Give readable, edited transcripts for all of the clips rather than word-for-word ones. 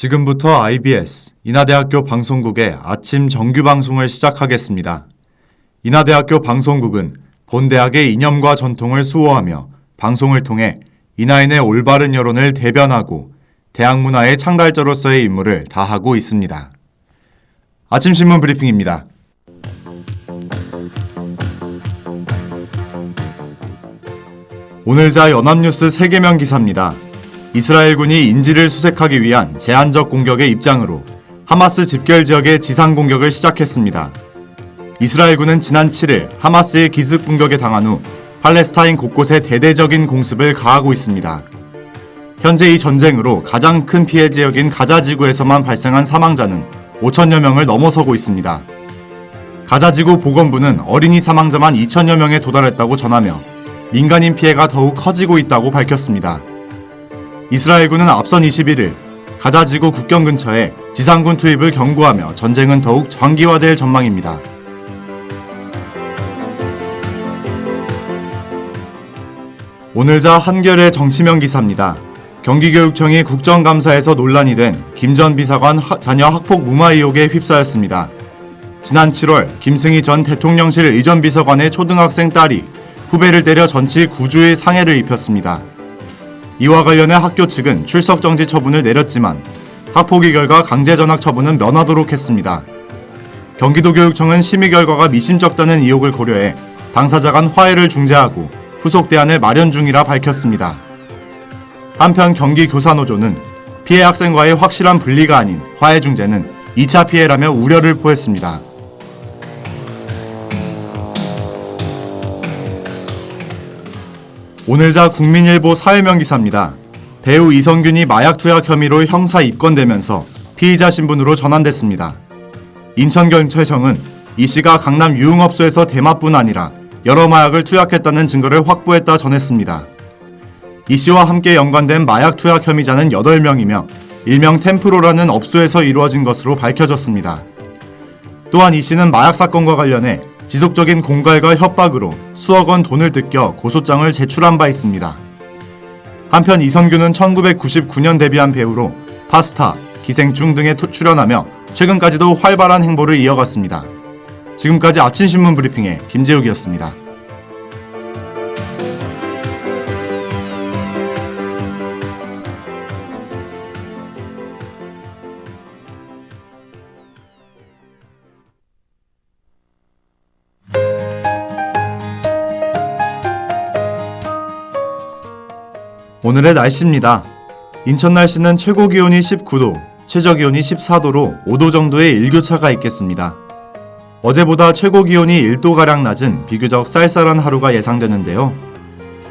지금부터 IBS 인하대학교 방송국의 아침 정규 방송을 시작하겠습니다. 인하대학교 방송국은 본 대학의 이념과 전통을 수호하며 방송을 통해 인하인의 올바른 여론을 대변하고 대학 문화의 창달자로서의 임무를 다하고 있습니다. 아침 신문 브리핑입니다. 오늘자 연합뉴스 세계면 기사입니다. 이스라엘군이 인지를 수색하기 위한 제한적 공격의 입장으로 하마스 집결 지역의 지상 공격을 시작했습니다. 이스라엘군은 지난 7일 하마스의 기습 공격에 당한 후 팔레스타인 곳곳에 대대적인 공습을 가하고 있습니다. 현재 이 전쟁으로 가장 큰 피해 지역인 가자 지구에서만 발생한 사망자는 5천여 명을 넘어서고 있습니다. 가자 지구 보건부는 어린이 사망자만 2천여 명에 도달했다고 전하며 민간인 피해가 더욱 커지고 있다고 밝혔습니다. 이스라엘군은 앞선 21일 가자 지구 국경 근처에 지상군 투입을 경고하며 전쟁은 더욱 장기화될 전망입니다. 오늘자 한겨레 정치면 기사입니다. 경기교육청이 국정감사에서 논란이 된 김 전 비서관 자녀 학폭 무마 의혹에 휩싸였습니다. 지난 7월 김승희 전 대통령실 의전 비서관의 초등학생 딸이 후배를 때려 전치 9주의 상해를 입혔습니다. 이와 관련해 학교 측은 출석 정지 처분을 내렸지만 학폭의 결과 강제 전학 처분은 면하도록 했습니다. 경기도교육청은 심의 결과가 미심쩍다는 의혹을 고려해 당사자 간 화해를 중재하고 후속 대안을 마련 중이라 밝혔습니다. 한편 경기교사노조는 피해 학생과의 확실한 분리가 아닌 화해 중재는 2차 피해라며 우려를 포했습니다. 오늘자 국민일보 사회면 기사입니다. 배우 이성균이 마약 투약 혐의로 형사 입건되면서 피의자 신분으로 전환됐습니다. 인천경찰청은 이 씨가 강남 유흥업소에서 대마뿐 아니라 여러 마약을 투약했다는 증거를 확보했다 전했습니다. 이 씨와 함께 연관된 마약 투약 혐의자는 8명이며 일명 템프로라는 업소에서 이루어진 것으로 밝혀졌습니다. 또한 이 씨는 마약 사건과 관련해 지속적인 공갈과 협박으로 수억 원 돈을 뜯겨 고소장을 제출한 바 있습니다. 한편 이성균은 1999년 데뷔한 배우로 파스타, 기생충 등에 출연하며 최근까지도 활발한 행보를 이어갔습니다. 지금까지 아침신문 브리핑의 김재욱이었습니다. 오늘의 날씨입니다. 인천 날씨는 최고 기온이 19도, 최저 기온이 14도로 5도 정도의 일교차가 있겠습니다. 어제보다 최고 기온이 1도가량 낮은 비교적 쌀쌀한 하루가 예상되는데요.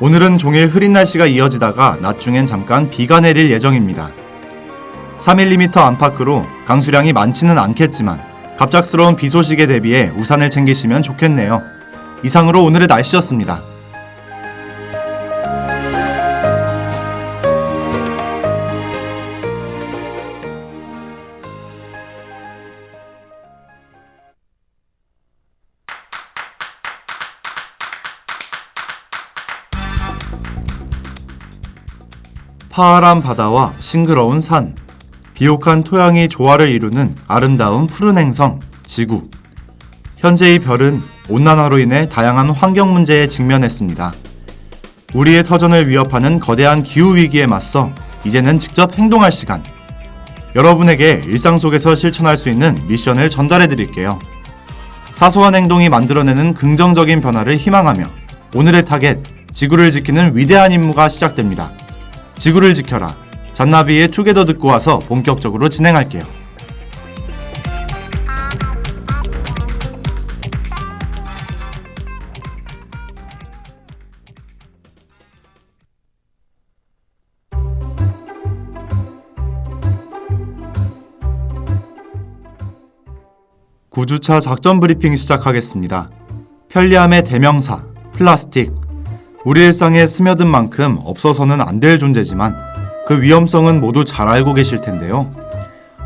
오늘은 종일 흐린 날씨가 이어지다가 낮 중엔 잠깐 비가 내릴 예정입니다. 3mm 안팎으로 강수량이 많지는 않겠지만 갑작스러운 비 소식에 대비해 우산을 챙기시면 좋겠네요. 이상으로 오늘의 날씨였습니다. 파란 바다와 싱그러운 산, 비옥한 토양이 조화를 이루는 아름다운 푸른 행성, 지구. 현재 이 별은 온난화로 인해 다양한 환경 문제에 직면했습니다. 우리의 터전을 위협하는 거대한 기후위기에 맞서 이제는 직접 행동할 시간. 여러분에게 일상 속에서 실천할 수 있는 미션을 전달해 드릴게요. 사소한 행동이 만들어내는 긍정적인 변화를 희망하며 오늘의 타겟, 지구를 지키는 위대한 임무가 시작됩니다. 지구를 지켜라. 잔나비의 투게더 듣고 와서 본격적으로 진행할게요. 구주차 작전 브리핑 시작하겠습니다. 편리함의 대명사, 플라스틱. 우리 일상에 스며든 만큼 없어서는 안 될 존재지만 그 위험성은 모두 잘 알고 계실 텐데요.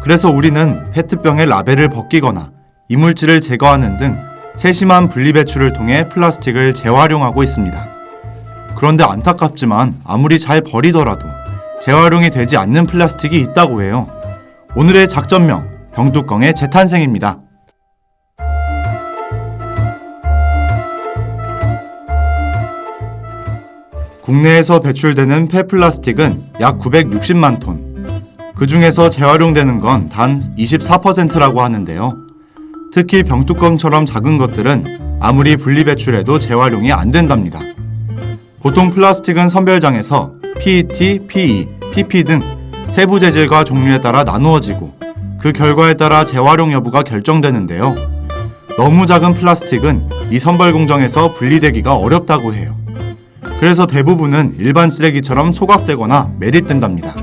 그래서 우리는 페트병의 라벨을 벗기거나 이물질을 제거하는 등 세심한 분리배출을 통해 플라스틱을 재활용하고 있습니다. 그런데 안타깝지만 아무리 잘 버리더라도 재활용이 되지 않는 플라스틱이 있다고 해요. 오늘의 작전명, 병뚜껑의 재탄생입니다. 국내에서 배출되는 폐플라스틱은 약 960만 톤. 그 중에서 재활용되는 건 단 24%라고 하는데요. 특히 병뚜껑처럼 작은 것들은 아무리 분리배출해도 재활용이 안 된답니다. 보통 플라스틱은 선별장에서 PET, PE, PP 등 세부 재질과 종류에 따라 나누어지고 그 결과에 따라 재활용 여부가 결정되는데요. 너무 작은 플라스틱은 이 선별 공정에서 분리되기가 어렵다고 해요. 그래서 대부분은 일반 쓰레기처럼 소각되거나 매립된답니다.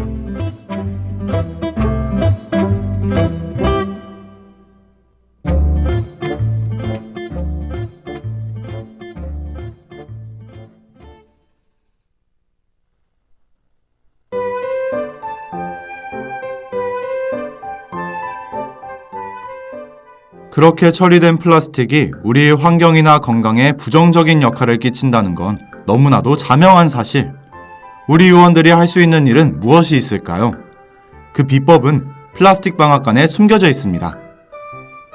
그렇게 처리된 플라스틱이 우리의 환경이나 건강에 부정적인 역할을 끼친다는 건 너무나도 자명한 사실. 우리 의원들이 할 수 있는 일은 무엇이 있을까요? 그 비법은 플라스틱 방앗간에 숨겨져 있습니다.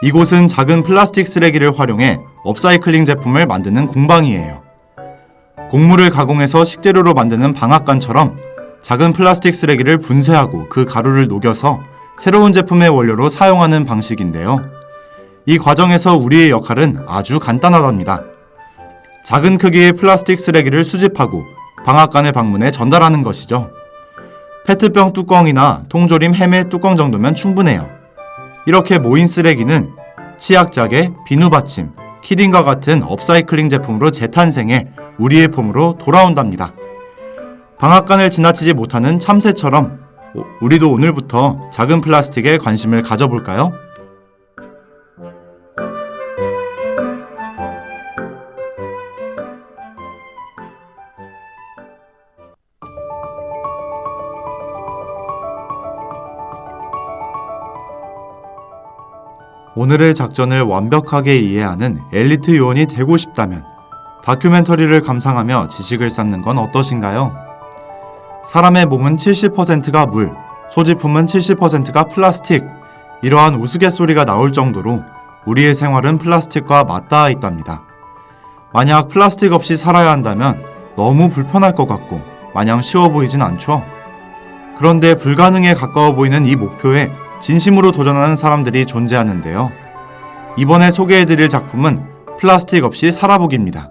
이곳은 작은 플라스틱 쓰레기를 활용해 업사이클링 제품을 만드는 공방이에요. 곡물을 가공해서 식재료로 만드는 방앗간처럼 작은 플라스틱 쓰레기를 분쇄하고 그 가루를 녹여서 새로운 제품의 원료로 사용하는 방식인데요. 이 과정에서 우리의 역할은 아주 간단하답니다. 작은 크기의 플라스틱 쓰레기를 수집하고 방앗간을 방문해 전달하는 것이죠. 페트병 뚜껑이나 통조림 해매 뚜껑 정도면 충분해요. 이렇게 모인 쓰레기는 치약자개, 비누 받침, 키링과 같은 업사이클링 제품으로 재탄생해 우리의 폼으로 돌아온답니다. 방앗간을 지나치지 못하는 참새처럼 우리도 오늘부터 작은 플라스틱에 관심을 가져볼까요? 오늘의 작전을 완벽하게 이해하는 엘리트 요원이 되고 싶다면 다큐멘터리를 감상하며 지식을 쌓는 건 어떠신가요? 사람의 몸은 70%가 물, 소지품은 70%가 플라스틱. 이러한 우스갯소리가 나올 정도로 우리의 생활은 플라스틱과 맞닿아 있답니다. 만약 플라스틱 없이 살아야 한다면 너무 불편할 것 같고 마냥 쉬워 보이진 않죠? 그런데 불가능에 가까워 보이는 이 목표에 진심으로 도전하는 사람들이 존재하는데요. 이번에 소개해드릴 작품은 플라스틱 없이 살아보기입니다.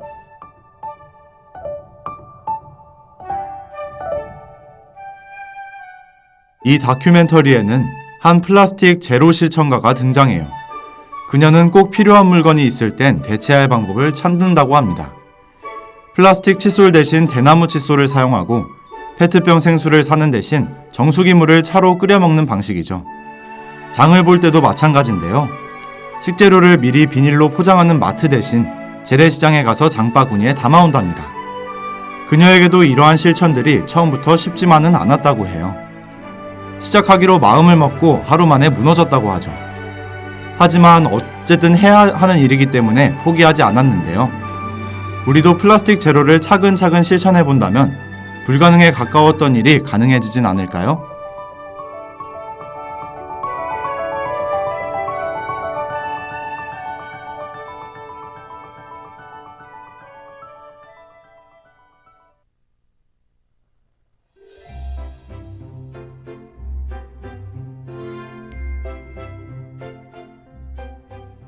이 다큐멘터리에는 한 플라스틱 제로 실천가가 등장해요. 그녀는 꼭 필요한 물건이 있을 땐 대체할 방법을 찾는다고 합니다. 플라스틱 칫솔 대신 대나무 칫솔을 사용하고 페트병 생수를 사는 대신 정수기물을 차로 끓여 먹는 방식이죠. 장을 볼 때도 마찬가지인데요. 식재료를 미리 비닐로 포장하는 마트 대신 재래시장에 가서 장바구니에 담아온답니다. 그녀에게도 이러한 실천들이 처음부터 쉽지만은 않았다고 해요. 시작하기로 마음을 먹고 하루 만에 무너졌다고 하죠. 하지만 어쨌든 해야 하는 일이기 때문에 포기하지 않았는데요. 우리도 플라스틱 제로를 차근차근 실천해 본다면 불가능에 가까웠던 일이 가능해지진 않을까요?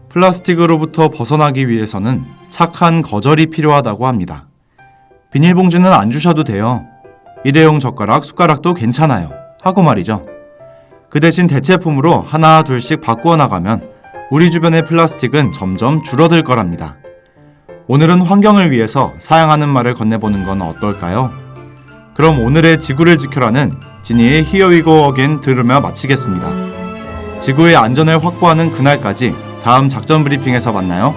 플라스틱으로부터 벗어나기 위해서는 착한 거절이 필요하다고 합니다. 비닐봉지는 안 주셔도 돼요. 일회용 젓가락, 숟가락도 괜찮아요. 하고 말이죠. 그 대신 대체품으로 하나 둘씩 바꾸어 나가면 우리 주변의 플라스틱은 점점 줄어들 거랍니다. 오늘은 환경을 위해서 사양하는 말을 건네보는 건 어떨까요? 그럼 오늘의 지구를 지켜라는 지니의 Here We Go Again 들으며 마치겠습니다. 지구의 안전을 확보하는 그날까지 다음 작전 브리핑에서 만나요.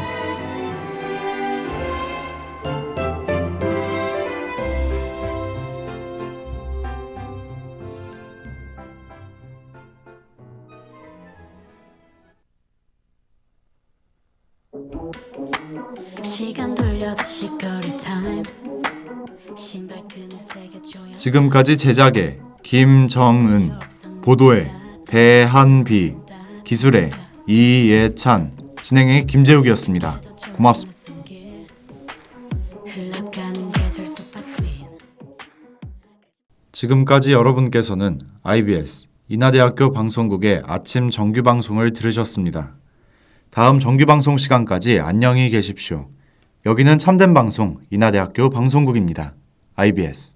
지금까지 제작의 김정은, 보도의 배한비, 기술의 이예찬, 진행의 김재욱이었습니다. 고맙습니다. 지금까지 여러분께서는 IBS 인하대학교 방송국의 아침 정규방송을 들으셨습니다. 다음 정규방송 시간까지 안녕히 계십시오. 여기는 참된 방송 인하대학교 방송국입니다. IBS